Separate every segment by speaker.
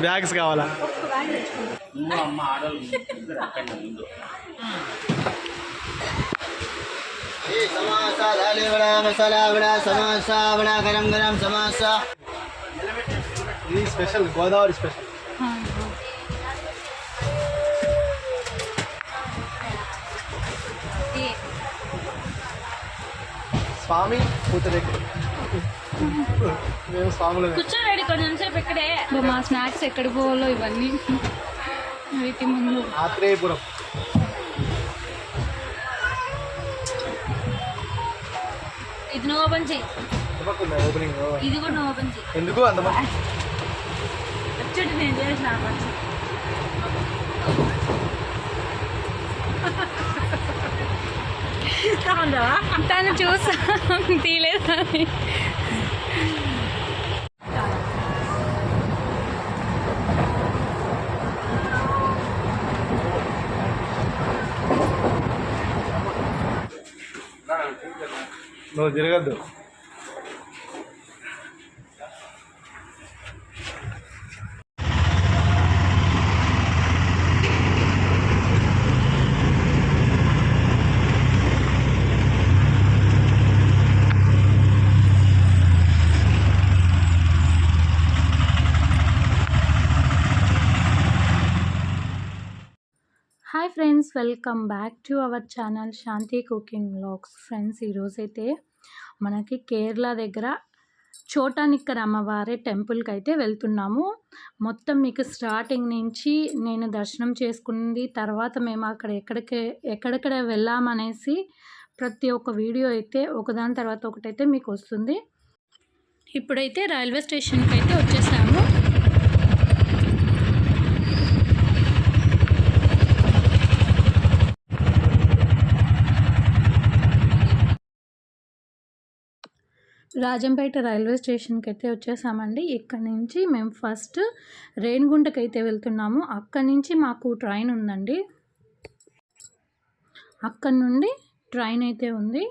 Speaker 1: Bags కావాలా?
Speaker 2: సమోసా దాలి వడ మసాలా వడ సమోసా వడ గరం గరం సమోసా.
Speaker 1: ఇది special, Godavari special. స్వామి పూతరేకులు. మేము స్వాములు
Speaker 3: కూర్చోండి కొంచెం సేపు ఇక్కడే. మా స్నాక్స్ ఎక్కడికి పోవాలో ఇవన్నీ వీటి ముందు.
Speaker 1: ఆత్రేయపురం.
Speaker 3: ఇది నువ్వు ఓపెన్ చేయి.
Speaker 1: ఓపెనింగ్
Speaker 3: ఇది కూడా నువ్వు ఓపెన్ చేయి.
Speaker 1: ఎందుకు అంత
Speaker 3: వచ్చేటి నేను చేసిన తను చూసా తీయలేదు.
Speaker 1: నువ్వు తిరగద్దు.
Speaker 3: Hi friends, welcome back to our channel Shanti cooking vlogs. Friends, ఈరోజైతే మనకి కేరళ దగ్గర చోటానిక్కర్ అమ్మవారి టెంపుల్కి అయితే వెళ్తున్నాము. మొత్తం మీకు స్టార్టింగ్ నుంచి నేను దర్శనం చేసుకుంది, తర్వాత మేము అక్కడ ఎక్కడెక్కడ వెళ్ళామనేసి ప్రతి ఒక్క వీడియో అయితే ఒకదాని తర్వాత ఒకటైతే మీకు వస్తుంది. ఇప్పుడైతే రైల్వే స్టేషన్కి అయితే వచ్చేసాము. రాజంపేట రైల్వే స్టేషన్కి అయితే వచ్చేసామండి. ఇక్కడ నుంచి మేము ఫస్ట్ రేణిగుంటకి అయితే వెళ్తున్నాము. అక్కడి నుంచి మాకు ట్రైన్ ఉందండి. అక్కడి నుండి ట్రైన్ అయితే ఉంది.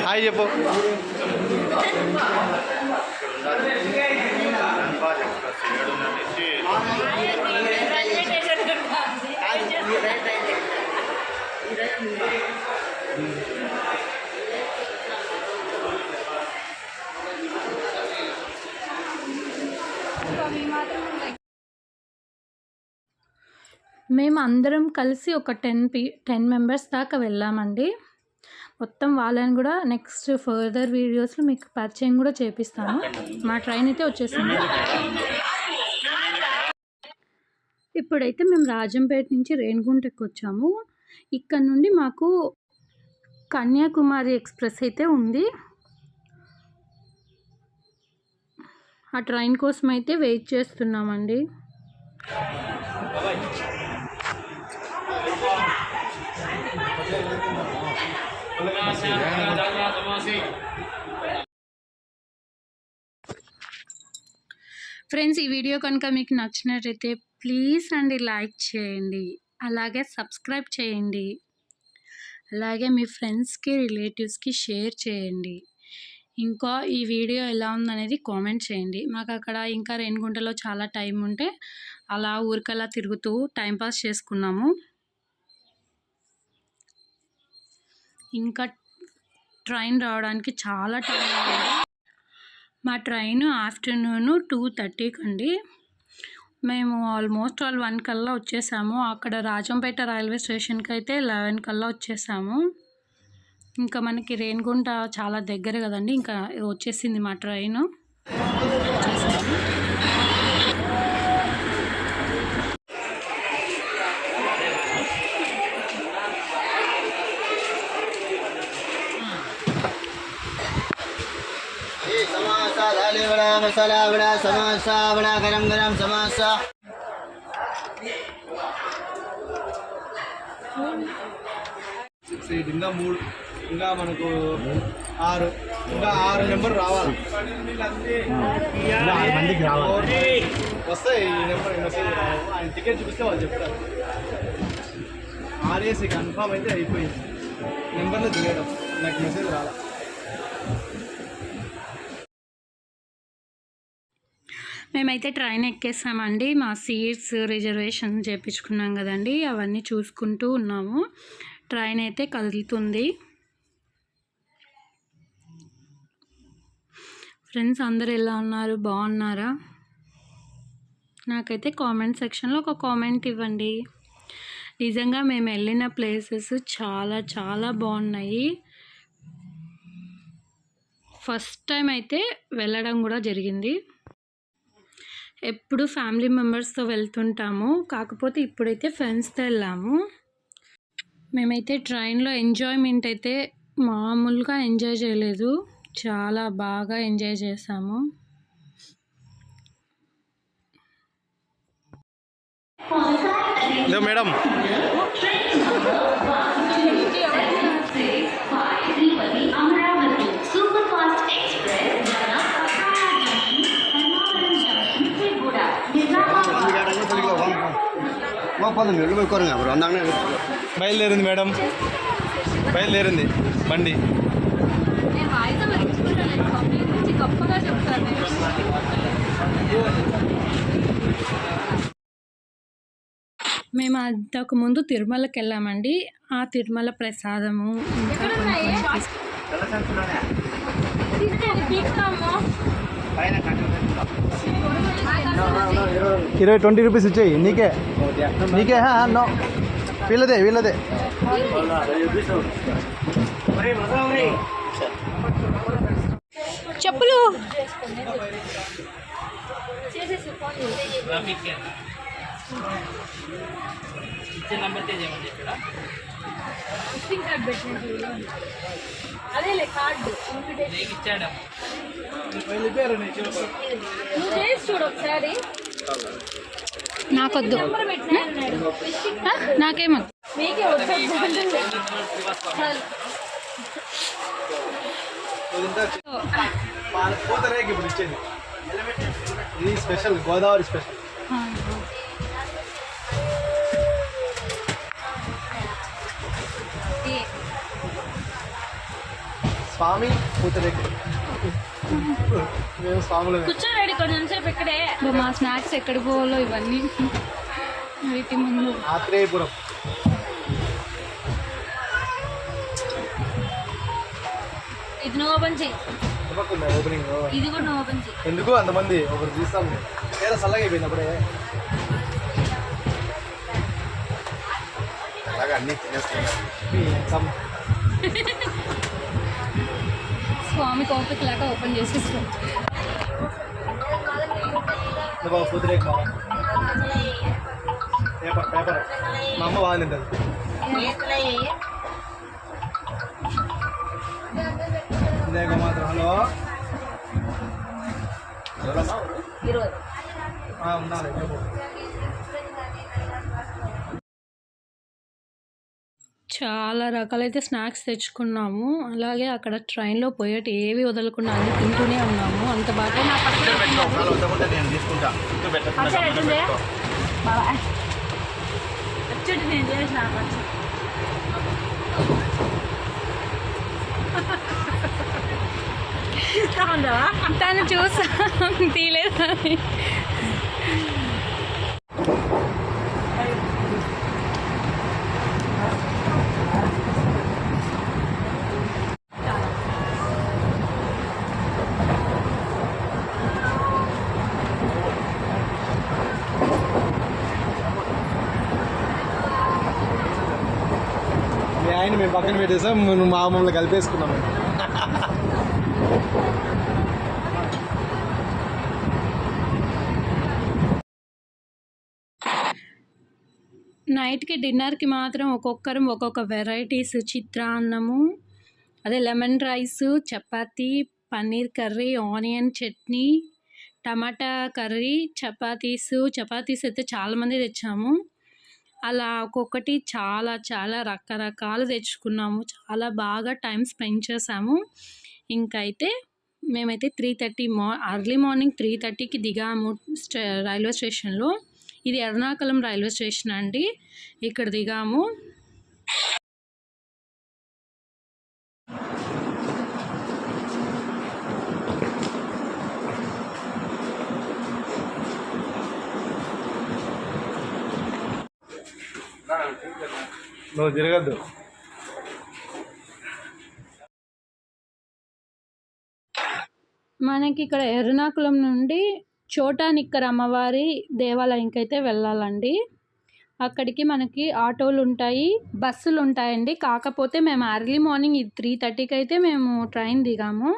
Speaker 1: హాయ్ చెప్పు.
Speaker 3: మేము అందరం కలిసి ఒక 10 మెంబర్స్ దాకా వెళ్ళామండి. మొత్తం వాళ్ళని కూడా నెక్స్ట్ ఫర్దర్ వీడియోస్లో మీకు పరిచయం కూడా చేపిస్తాను. మా ట్రైన్ అయితే వచ్చేసింది. ఇప్పుడైతే మేము రాజంపేట నుంచి రేణిగుంటకి వచ్చాము. ఇక్కడ నుండి మాకు కన్యాకుమారి ఎక్స్ప్రెస్ అయితే ఉంది. ఆ ట్రైన్ కోసం అయితే వెయిట్ చేస్తున్నామండి. ఫ్రెండ్స్, ఈ వీడియో కనుక మీకు నచ్చినట్టయితే ప్లీజ్ అండి లైక్ చేయండి, అలాగే సబ్స్క్రైబ్ చేయండి, అలాగే మీ ఫ్రెండ్స్కి రిలేటివ్స్కి షేర్ చేయండి. ఇంకా ఈ వీడియో ఎలా ఉందనేది కామెంట్ చేయండి. మాకు అక్కడ ఇంకా రేణిగుంటలో చాలా టైం ఉంటే అలా ఊరికలా తిరుగుతూ టైంపాస్ చేసుకున్నాము. ఇంకా ట్రైన్ రావడానికి చాలా టైం అయింది. మా ట్రైన్ ఆఫ్టర్నూన్ 2:30కి అండి. మేము ఆల్మోస్ట్ 1 కల్లా వచ్చేసాము. అక్కడ రాజంపేట రైల్వే స్టేషన్కి అయితే 11 కల్లా వచ్చేసాము. ఇంకా మనకి రేణిగుంట చాలా దగ్గర కదండి. ఇంకా వచ్చేసింది మా ట్రైన్.
Speaker 2: సమోసా దాలి వడ మసాలా వడ సమోసా వడ గరం గరం సమోసా.
Speaker 1: ఇంకా 3 ఇంకా మనకు 6 ఇంకా 6 నెంబర్ రావాలి.
Speaker 2: మందికి రావాలి.
Speaker 1: వస్తాయి ఈ నెంబర్ మెసేజ్ రావాలి. ఆయన టికెట్ చూపిస్తే వాళ్ళు చెప్తారు. ఆర్ఏసీ కన్ఫామ్ అయితే అయిపోయింది. నెంబర్లో దిగడం నాకు మెసేజ్ రాలా.
Speaker 3: మేమైతే ట్రైన్ ఎక్కేసామండి. మా సీట్స్ రిజర్వేషన్ చేయించుకున్నాం కదండి, అవన్నీ చూసుకుంటూ ఉన్నాము. ట్రైన్ అయితే కదులుతుంది. ఫ్రెండ్స్ అందరు ఎలా ఉన్నారు, బాగున్నారా? నాకైతే కామెంట్ సెక్షన్లో ఒక కామెంట్ ఇవ్వండి. నిజంగా మేము వెళ్ళిన ప్లేసెస్ చాలా చాలా బాగున్నాయి. ఫస్ట్ టైం అయితే వెళ్ళడం కూడా జరిగింది. ఎప్పుడు ఫ్యామిలీ మెంబర్స్తో వెళ్తుంటాము, కాకపోతే ఇప్పుడైతే ఫ్రెండ్స్తో వెళ్ళాము. మేమైతే ట్రైన్లో ఎంజాయ్మెంట్ అయితే మామూలుగా ఎంజాయ్ చేయలేదు, చాలా బాగా ఎంజాయ్ చేసాము.
Speaker 1: మేడం బయలుదేరింది మేడం, బయలుదేరింది బండి.
Speaker 3: మేము అంతకు ముందు తిరుమలకి వెళ్ళామండి. ఆ తిరుమల ప్రసాదము ఇంకా
Speaker 1: ₹20 20 ఇచ్చేయి. నీకే నీకే నో వీళ్ళదే వీళ్ళదే.
Speaker 3: చెప్పులు అదేలే కార్డు ఇచ్చాడు. చూడు ఒకసారి. నాకొద్దు, నాకేమొద్దు.
Speaker 1: పూతరేకి ఇప్పుడు ఇచ్చేది. ఇది స్పెషల్, గోదావరి స్పెషల్. స్వామి పూతరేకి. మేము స్వాములు
Speaker 3: కూర్చోండి కొంచెం సేపు ఇక్కడే. మా స్నాక్స్ ఎక్కడ పోవాలో ఇవన్నీ వీటి ముందు.
Speaker 1: ఆత్రేయపురం.
Speaker 3: ఇది నువ్వు ఓపెన్ చెయ్యి.
Speaker 1: ఓపెనింగ్
Speaker 3: ఇది కూడా నువ్వు ఓపెన్ చెయ్యి.
Speaker 1: ఎందుకు అంతమంది ఒకరు తీస్తాం. ఏదో చల్లగా అయిపోయింది అప్పుడే. అలాగే అన్నీ తినేస్తాం.
Speaker 3: స్వామి ఓపిక లాగా ఓపెన్ చేసేస్తాం.
Speaker 1: పూతరేకి పేపర్ పేపర్ మా అమ్మ బాగా తింటుంది. మాత్రం హలో ఉన్నారు.
Speaker 3: చాలా రకాలైతే స్నాక్స్ తెచ్చుకున్నాము. అలాగే అక్కడ ట్రైన్లో పోయేటి ఏవి వదలకుండా అన్ని తింటూనే ఉన్నాము. అంత బాగా తను చూసా తీయలేదు.
Speaker 1: మీ ఆయన మేము పక్కన పెట్టేసాం, నువ్వు మా మమ్మల్ని కలిపేసుకున్నాము.
Speaker 3: నైట్కి డిన్నర్కి మాత్రం ఒక్కొక్కరం ఒక్కొక్క వెరైటీస్, చిత్రాన్నము, అదే lemon rice, chapati, paneer curry, onion chutney, tomato curry, chapatis అయితే చాలామంది తెచ్చాము. అలా ఒక్కొక్కటి చాలా చాలా రకరకాలు తెచ్చుకున్నాము. చాలా బాగా టైం స్పెండ్ చేసాము. ఇంకైతే మేమైతే 3:30 ఎర్లీ మార్నింగ్ 3:30కి దిగాము రైల్వే స్టేషన్లో. ఇది ఎర్నాకుళం రైల్వే స్టేషన్ అండి. ఇక్కడ దిగాము.
Speaker 1: నువ్వు తిరగద్దు.
Speaker 3: మనకి ఇక్కడ ఎర్నాకుళం నుండి చోటా నిక్కర్ అమ్మవారి దేవాలయంకి అయితే వెళ్ళాలండి. అక్కడికి మనకి ఆటోలు ఉంటాయి, బస్సులు ఉంటాయండి. కాకపోతే మేము ఎర్లీ మార్నింగ్ 3:30కి అయితే మేము ట్రైన్ దిగాము.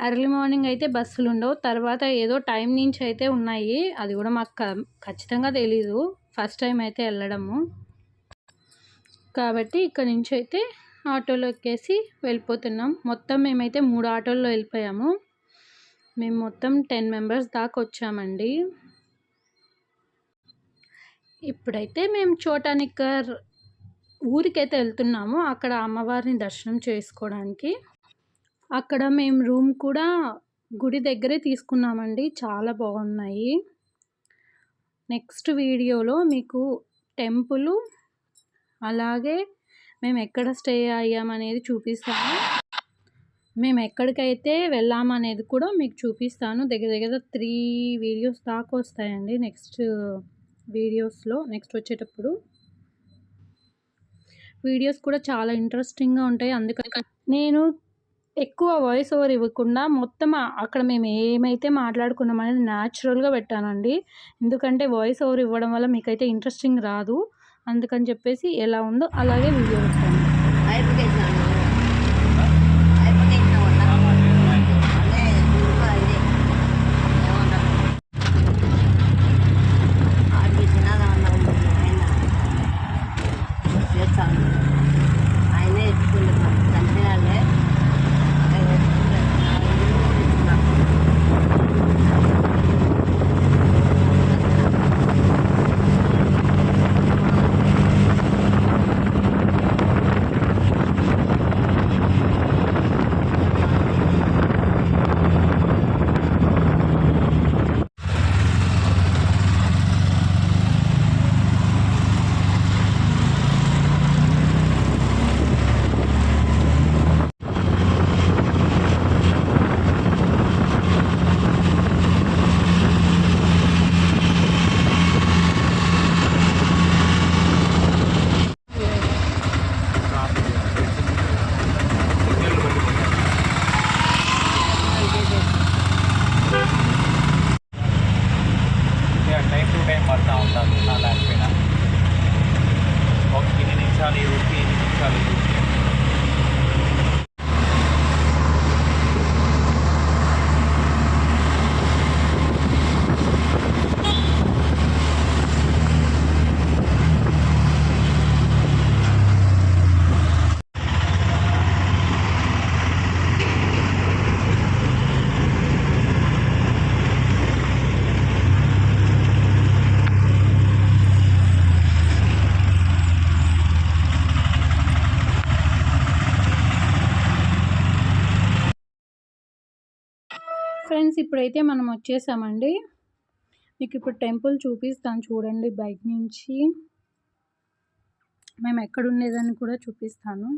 Speaker 3: ఎర్లీ మార్నింగ్ అయితే బస్సులు ఉండవు. తర్వాత ఏదో టైం నుంచి అయితే ఉన్నాయి. అది కూడా మాకు ఖచ్చితంగా తెలీదు. ఫస్ట్ టైం అయితే వెళ్ళడము. కాబట్టి ఇక్కడ నుంచి అయితే ఆటోలో ఎక్కేసి వెళ్ళిపోతున్నాం. మొత్తం మేమైతే 3 ఆటోల్లో వెళ్ళిపోయాము. మేము మొత్తం 10 మెంబర్స్ దాకా వచ్చామండి. ఇప్పుడైతే మేము చోటా నిక్కర్ ఊరికైతే వెళ్తున్నాము. అక్కడ అమ్మవారిని దర్శనం చేసుకోవడానికి. అక్కడ మేము రూమ్ కూడా గుడి దగ్గరే తీసుకున్నామండి. చాలా బాగున్నాయి. నెక్స్ట్ వీడియోలో మీకు టెంపుల్ అలాగే మేము ఎక్కడ స్టే అయ్యామనేది చూపిస్తాను. మేము ఎక్కడికైతే వెళ్ళామనేది కూడా మీకు చూపిస్తాను. దగ్గర 3 వీడియోస్ దాకా వస్తాయండి నెక్స్ట్ వీడియోస్లో. నెక్స్ట్ వచ్చేటప్పుడు వీడియోస్ కూడా చాలా ఇంట్రెస్టింగ్గా ఉంటాయి. అందుకని నేను ఎక్కువ వాయిస్ ఓవర్ ఇవ్వకుండా మొత్తం అక్కడ మేము ఏమైతే మాట్లాడుకున్నాం అనేది న్యాచురల్గా పెట్టానండి. ఎందుకంటే వాయిస్ ఓవర్ ఇవ్వడం వల్ల మీకైతే ఇంట్రెస్టింగ్ రాదు. అందుకని చెప్పేసి ఎలా ఉందో అలాగే వీడియో పెట్టాను.
Speaker 4: టైం పడతా ఉంటాను నా లేకపోయినా. ఇన్ని నిమిషాలు ఈ రూట్కి, ఇన్ని నిమిషాలు ఈ రూట్కి.
Speaker 3: ఫ్రెండ్స్ ఇప్పుడైతే మనం వచ్చేసామండి. మీకు ఇప్పుడు టెంపుల్ చూపిస్తాను చూడండి. బయట నుంచి మేము ఎక్కడ ఉండేదని కూడా చూపిస్తాను.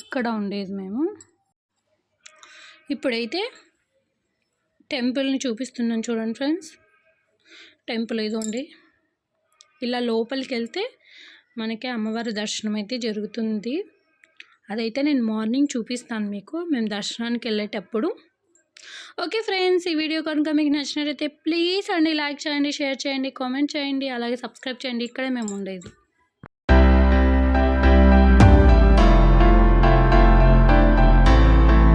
Speaker 3: ఇక్కడ ఉండేది మేము. ఇప్పుడైతే టెంపుల్ని చూపిస్తున్నాను చూడండి ఫ్రెండ్స్. టెంపుల్ ఇదండి. ఇలా లోపలికి వెళ్తే మనకి అమ్మవారి దర్శనం అయితే జరుగుతుంది. అదైతే నేను మార్నింగ్ చూపిస్తాను మీకు మేము దర్శనానికి వెళ్ళేటప్పుడు. ఓకే ఫ్రెండ్స్, ఈ వీడియో కనుక మీకు నచ్చినట్లయితే ప్లీజ్ అండి లైక్ చేయండి, షేర్ చేయండి, కామెంట్ చేయండి, అలాగే సబ్స్క్రైబ్ చేయండి. ఇక్కడే మేము ఉండేది.